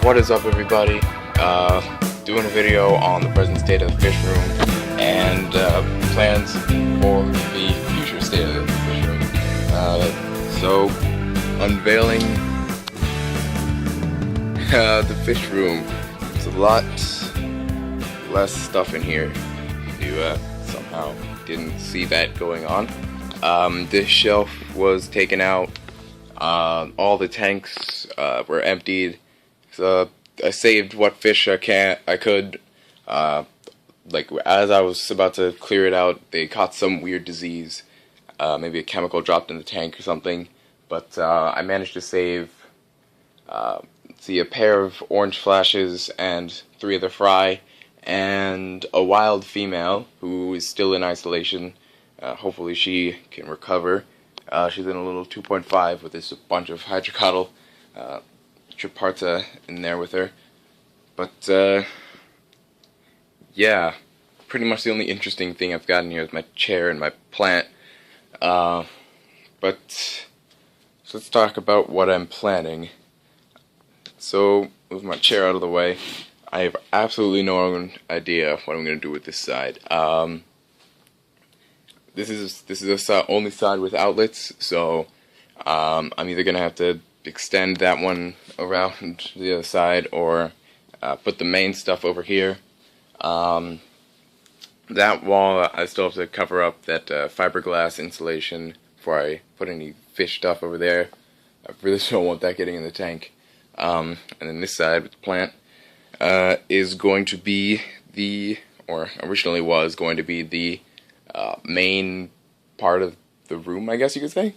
What is up, everybody? Doing a video on the present state of the fish room and plans for the future state of the fish room. So, unveiling the fish room. There's a lot less stuff in here. If you somehow didn't see that going on. This shelf was taken out. All the tanks were emptied. So I saved what fish I could. Like as I was about to clear it out, they caught some weird disease. Maybe a chemical dropped in the tank or something. But I managed to save a pair of orange flashes and 3 of the fry, and a wild female who is still in isolation. Hopefully she can recover. She's in a little 2.5 with this bunch of hydrocotyle triparta in there with her. But yeah, pretty much the only interesting thing I've got in here is my chair and my plant. But so let's talk about what I'm planning. So, move my chair out of the way. I have absolutely no idea what I'm going to do with this side. This is the only side with outlets, so I'm either going to have to extend that one around to the other side, or put the main stuff over here. That wall, I still have to cover up that fiberglass insulation before I put any fish stuff over there. I really don't want that getting in the tank. And then this side with the plant is going to be or originally was going to be the main part of the room, I guess you could say.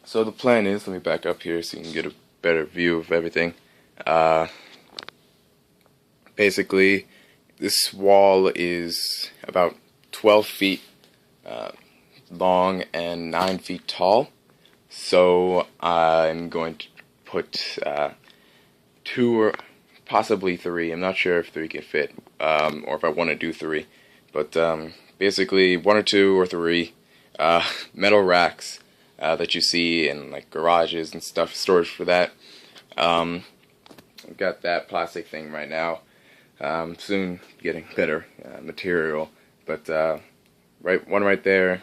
So the plan is, let me back up here so you can get a better view of everything. Basically, this wall is about 12 feet long and 9 feet tall. So I'm going to put 2 or possibly 3. I'm not sure if 3 can fit, or if I want to do 3. But basically 1 or 2 or 3 metal racks that you see in like garages and stuff, storage for that. I've got that plastic thing right now. Soon getting better material, but one right there,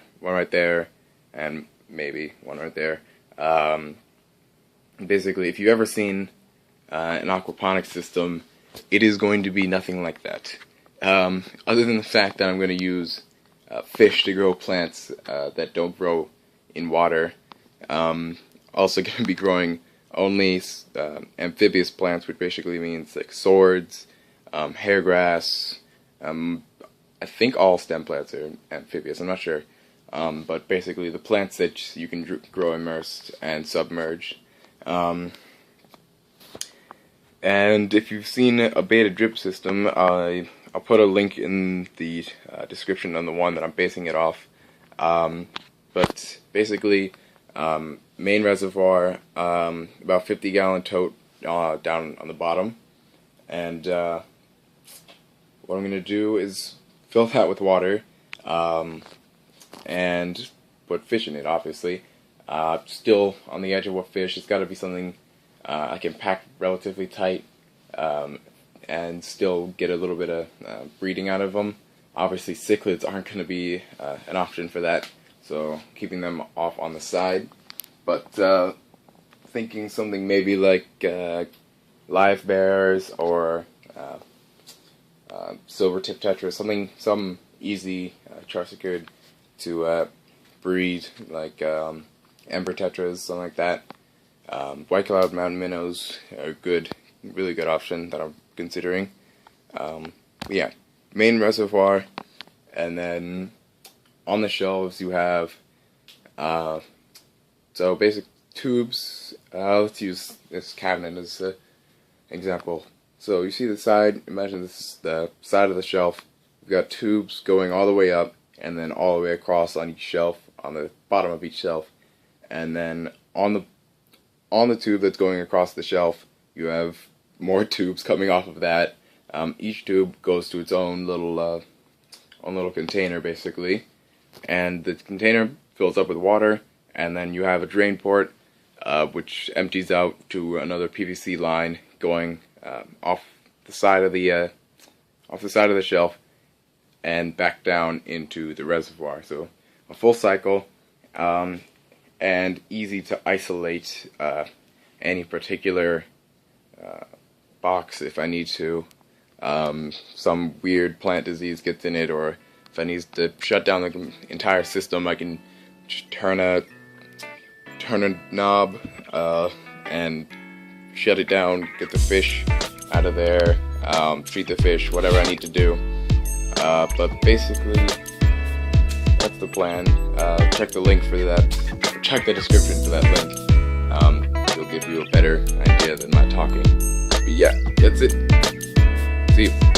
and maybe one right there. Basically, if you've ever seen an aquaponics system, it is going to be nothing like that. Other than the fact that I'm going to use fish to grow plants that don't grow in water. Also going to be growing only amphibious plants, which basically means like swords, hair grass. I think all stem plants are amphibious, I'm not sure. But basically the plants that you can grow immersed and submerged. And if you've seen a beta drip system, I'll put a link in the description on the one that I'm basing it off. But basically, main reservoir, about 50-gallon tote down on the bottom. And what I'm going to do is fill that with water and put fish in it, obviously. Still on the edge of what fish. It's got to be something I can pack relatively tight and still get a little bit of breeding out of them. Obviously cichlids aren't going to be an option for that, so keeping them off on the side. But thinking something maybe like live bears or silver tip tetras, some easy char secured to breed, like ember tetras, something like that. White cloud mountain minnows are a really good option that I'm considering. Yeah, main reservoir, and then on the shelves you have so basic tubes. Let's use this cabinet as an example. So you see the side, imagine this is the side of the shelf. We've got tubes going all the way up and then all the way across on each shelf, on the bottom of each shelf. And then on the tube that's going across the shelf, you have more tubes coming off of that. Each tube goes to its own little container, basically. And the container fills up with water, and then you have a drain port which empties out to another PVC line going off the side of the shelf and back down into the reservoir. So a full cycle, and easy to isolate any particular box if I need to. Some weird plant disease gets in it, or if I need to shut down the entire system, I can just turn a knob and shut it down, get the fish out of there, treat the fish, whatever I need to do. But basically, that's the plan. Check the link for that. Check the description for that link. It'll give you a better idea than my talking. But yeah, that's it. See you.